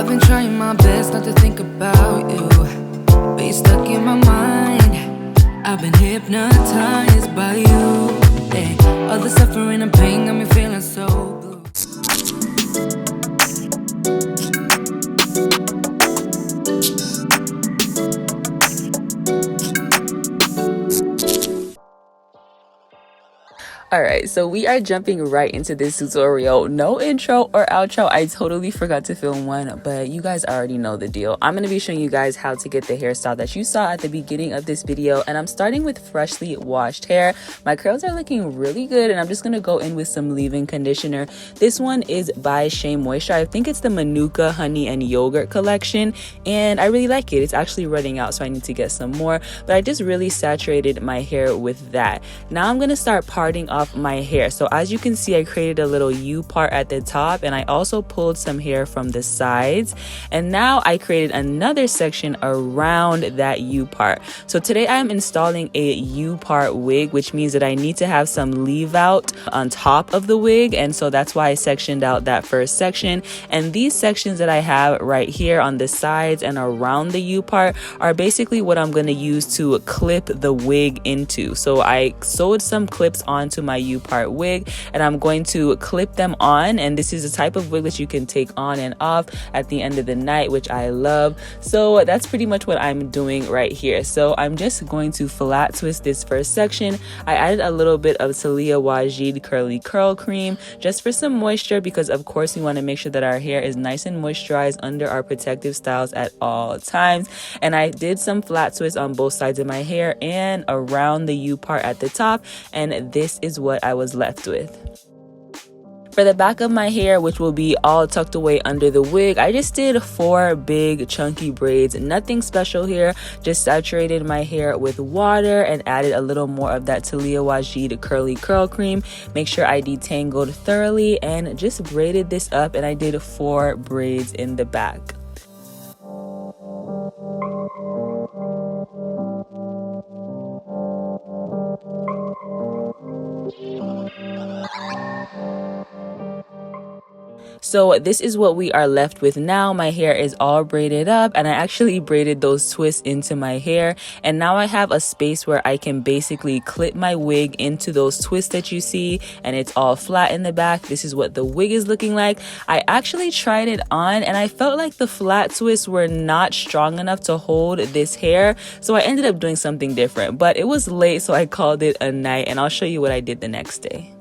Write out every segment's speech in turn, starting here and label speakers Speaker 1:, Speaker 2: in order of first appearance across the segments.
Speaker 1: I've been trying my best not to think about you, but you're stuck in my mind. I've been hypnotized by you. Hey, all the suffering and pain got me feeling so blue.
Speaker 2: Alright, so we are jumping right into this tutorial. No intro or outro. I totally forgot to film one, but you guys already know the deal. I'm going to be showing you guys how to get the hairstyle that you saw at the beginning of this video, and I'm starting with freshly washed hair. My curls are looking really good, and I'm just going to go in with some leave-in conditioner. This one is by Shea Moisture. I think it's the Manuka Honey and Yogurt collection, and I really like it. It's actually running out, so I need to get some more, but I just really saturated my hair with that. Now I'm going to start parting off my hair. So as you can see, I created a little U part at the top, and I also pulled some hair from the sides, and now I created another section around that U part. So today I'm installing a U part wig, which means that I need to have some leave out on top of the wig, and so that's why I sectioned out that first section. And these sections that I have right here on the sides and around the U part are basically what I'm going to use to clip the wig into. So I sewed some clips onto my U part wig, and I'm going to clip them on, and this is a type of wig that you can take on and off at the end of the night, which I love. So that's pretty much what I'm doing right here. So I'm just going to flat twist this first section. I added a little bit of Talia Wajid curly curl cream just for some moisture, because of course we want to make sure that our hair is nice and moisturized under our protective styles at all times. And I did some flat twists on both sides of my hair and around the U part at the top, and this is what I was left with. For the back of my hair, which will be all tucked away under the wig, I just did 4 big chunky braids. Nothing special here, just saturated my hair with water and added a little more of that Talia Wajid curly curl cream. Make sure I detangled thoroughly and just braided this up, and I did 4 braids in the back. So this is what we are left with now. My hair is all braided up, and I actually braided those twists into my hair, and now I have a space where I can basically clip my wig into those twists that you see, and it's all flat in the back. This is what the wig is looking like. I actually tried it on, and I felt like the flat twists were not strong enough to hold this hair, so I ended up doing something different. But it was late, so I called it a night, and I'll show you what I did the next day.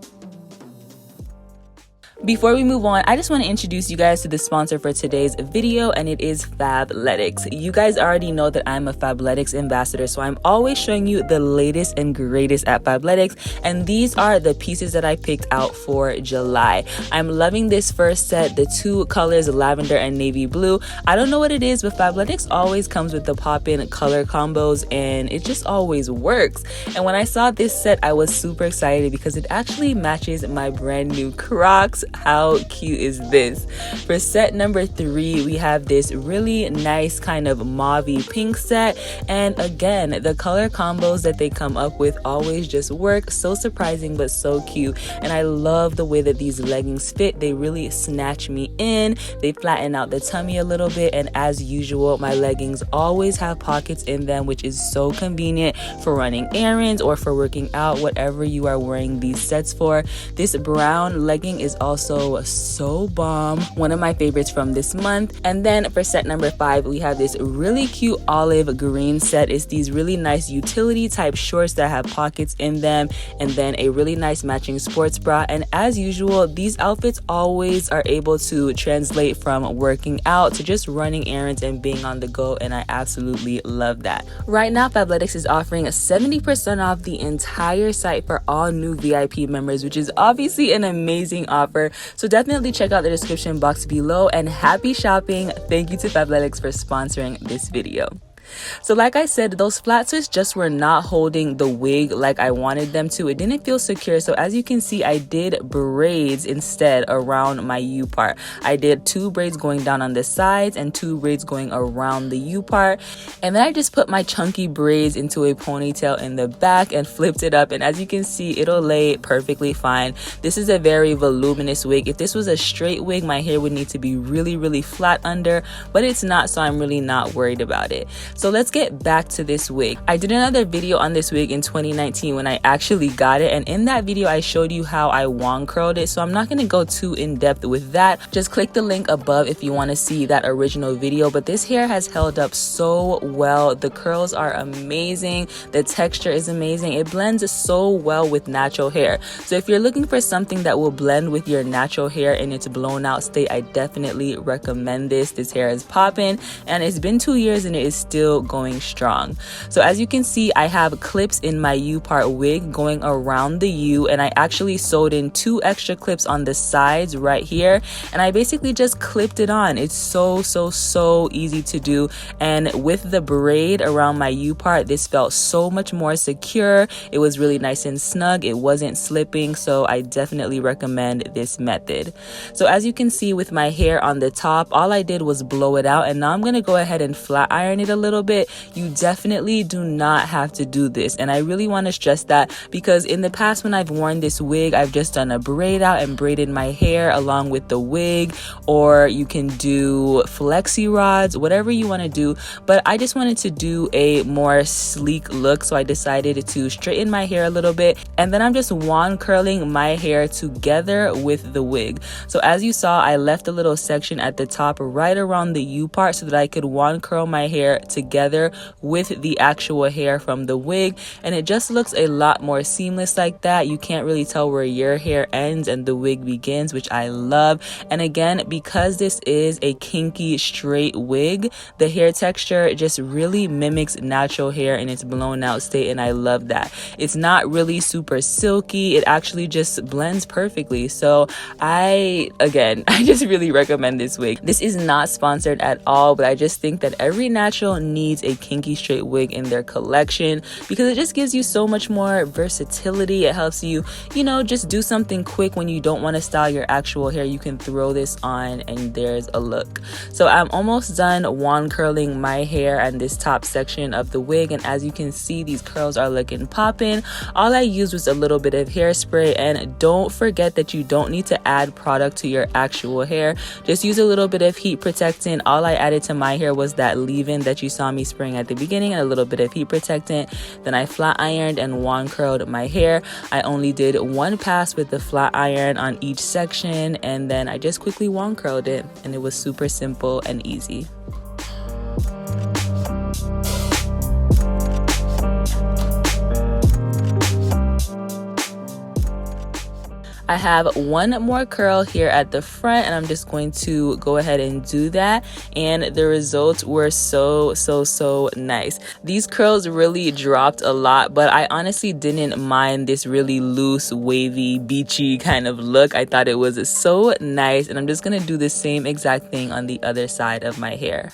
Speaker 2: Before we move on, I just want to introduce you guys to the sponsor for today's video, and it is Fabletics. You guys already know that I'm a Fabletics ambassador, so I'm always showing you the latest and greatest at Fabletics, and these are the pieces that I picked out for July. I'm loving this first set, the 2 colors, lavender and navy blue. I don't know what it is, but Fabletics always comes with the pop-in color combos, and it just always works. And when I saw this set, I was super excited because it actually matches my brand new Crocs. How cute is this? For set number 3, we have this really nice kind of mauvey pink set, and again, the color combos that they come up with always just work. So surprising but so cute, and I love the way that these leggings fit. They really snatch me in, they flatten out the tummy a little bit, and as usual, my leggings always have pockets in them, which is so convenient for running errands or for working out, whatever you are wearing these sets for. This brown legging is also so bomb, one of my favorites from this month. And then for set number 5, we have this really cute olive green set. It's these really nice utility type shorts that have pockets in them, and then a really nice matching sports bra. And as usual, these outfits always are able to translate from working out to just running errands and being on the go, and I absolutely love that. Right now, Fabletics is offering 70% off the entire site for all new VIP members, which is obviously an amazing offer. So definitely check out the description box below, and happy shopping. Thank you to Fabletics for sponsoring this video. So like I said, those flat twists just were not holding the wig like I wanted them to. It didn't feel secure. So as you can see, I did braids instead around my U part. I did 2 braids going down on the sides and 2 braids going around the U part. And then I just put my chunky braids into a ponytail in the back and flipped it up. And as you can see, it'll lay perfectly fine. This is a very voluminous wig. If this was a straight wig, my hair would need to be really flat under, but it's not, so I'm really not worried about it. So let's get back to this wig. I did another video on this wig in 2019 when I actually got it, and in that video I showed you how I wand curled it, so I'm not going to go too in depth with that. Just click the link above if you want to see that original video. But this hair has held up so well. The curls are amazing, the texture is amazing, it blends so well with natural hair. So if you're looking for something that will blend with your natural hair in its blown out state, I definitely recommend this. This hair is popping, and it's been 2 years and it is still going strong. So as you can see, I have clips in my U part wig going around the U, and I actually sewed in 2 extra clips on the sides right here, and I basically just clipped it on. It's so easy to do, and with the braid around my U part, this felt so much more secure. It was really nice and snug, it wasn't slipping, so I definitely recommend this method. So as you can see with my hair on the top, all I did was blow it out, and now I'm going to go ahead and flat iron it a little bit. You definitely do not have to do this, and I really want to stress that, because in the past when I've worn this wig, I've just done a braid out and braided my hair along with the wig, or you can do flexi rods, whatever you want to do. But I just wanted to do a more sleek look, so I decided to straighten my hair a little bit, and then I'm just wand curling my hair together with the wig. So as you saw, I left a little section at the top right around the U part so that I could wand curl my hair together with the actual hair from the wig, and it just looks a lot more seamless like that. You can't really tell where your hair ends and the wig begins, which I love. And again, because this is a kinky straight wig, the hair texture just really mimics natural hair in its blown out state, and I love that. It's not really super silky, it actually just blends perfectly. So I just really recommend this wig. This is not sponsored at all, but I just think that every natural needs a kinky straight wig in their collection, because it just gives you so much more versatility. It helps you, just do something quick when you don't want to style your actual hair. You can throw this on and there's a look. So I'm almost done wand curling my hair and this top section of the wig, and as you can see, these curls are looking popping. All I used was a little bit of hairspray, and don't forget that you don't need to add product to your actual hair. Just use a little bit of heat protectant. All I added to my hair was that leave-in that you saw me spraying at the beginning, and a little bit of heat protectant. Then I flat ironed and wand curled my hair. I only did 1 pass with the flat iron on each section, and then I just quickly wand curled it, and it was super simple and easy. I have 1 more curl here at the front, and I'm just going to go ahead and do that, and the results were so nice. These curls really dropped a lot, but I honestly didn't mind this really loose, wavy, beachy kind of look. I thought it was so nice, and I'm just gonna do the same exact thing on the other side of my hair.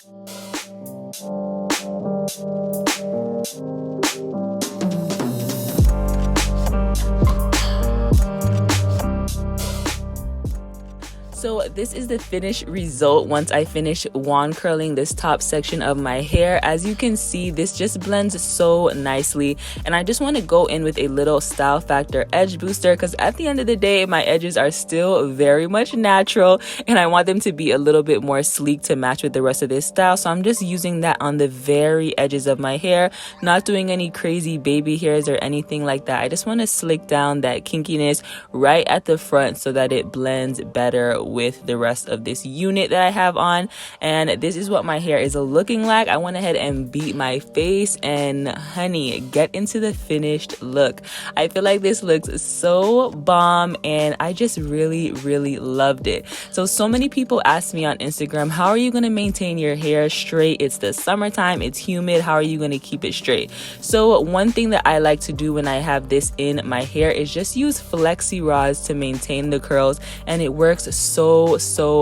Speaker 2: So this is the finished result once I finish wand curling this top section of my hair. As you can see, this just blends so nicely, and I just want to go in with a little style factor edge booster, because at the end of the day, my edges are still very much natural, and I want them to be a little bit more sleek to match with the rest of this style. So I'm just using that on the very edges of my hair, not doing any crazy baby hairs or anything like that. I just want to slick down that kinkiness right at the front so that it blends better with the rest of this unit that I have on. And this is what my hair is looking like. I went ahead and beat my face, and honey, get into the finished look. I feel like this looks so bomb, and I just really loved it. So many people ask me on Instagram, how are you going to maintain your hair straight? It's the summertime, it's humid, how are you going to keep it straight? So one thing that I like to do when I have this in my hair is just use flexi rods to maintain the curls, and it works so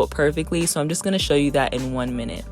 Speaker 2: perfectly. So I'm just going to show you that in 1 minute.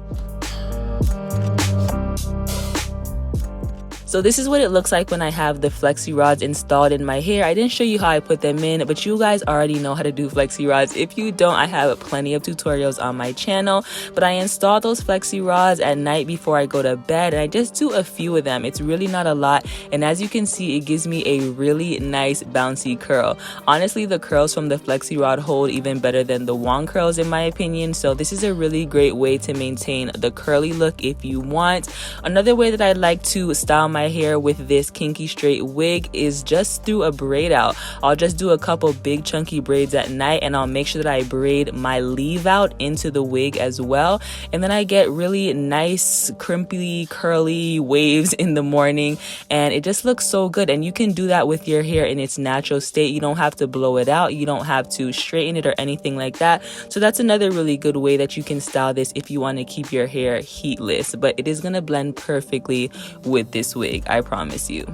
Speaker 2: So this is what it looks like when I have the flexi rods installed in my hair. I didn't show you how I put them in, but you guys already know how to do flexi rods. If you don't, I have plenty of tutorials on my channel, but I install those flexi rods at night before I go to bed, and I just do a few of them. It's really not a lot, and as you can see, it gives me a really nice bouncy curl. Honestly, the curls from the flexi rod hold even better than the wand curls in my opinion, so this is a really great way to maintain the curly look if you want. Another way that I like to style my hair with this Kinky straight wig is just through a braid out. I'll just do a couple big chunky braids at night, and I'll make sure that I braid my leave out into the wig as well, and then I get really nice crimpy curly waves in the morning, and it just looks so good. And you can do that with your hair in its natural state. You don't have to blow it out, you don't have to straighten it or anything like that. So that's another really good way that you can style this if you want to keep your hair heatless, but it is going to blend perfectly with this wig, I promise you.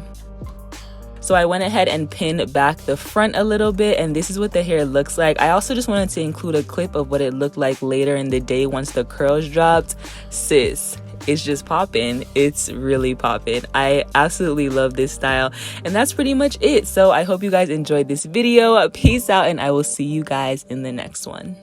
Speaker 2: So I went ahead and pinned back the front a little bit, and this is what the hair looks like. I also just wanted to include a clip of what it looked like later in the day once the curls dropped. Sis, it's just popping. It's really popping. I absolutely love this style, and that's pretty much it. So I hope you guys enjoyed this video. Peace out, and I will see you guys in the next one.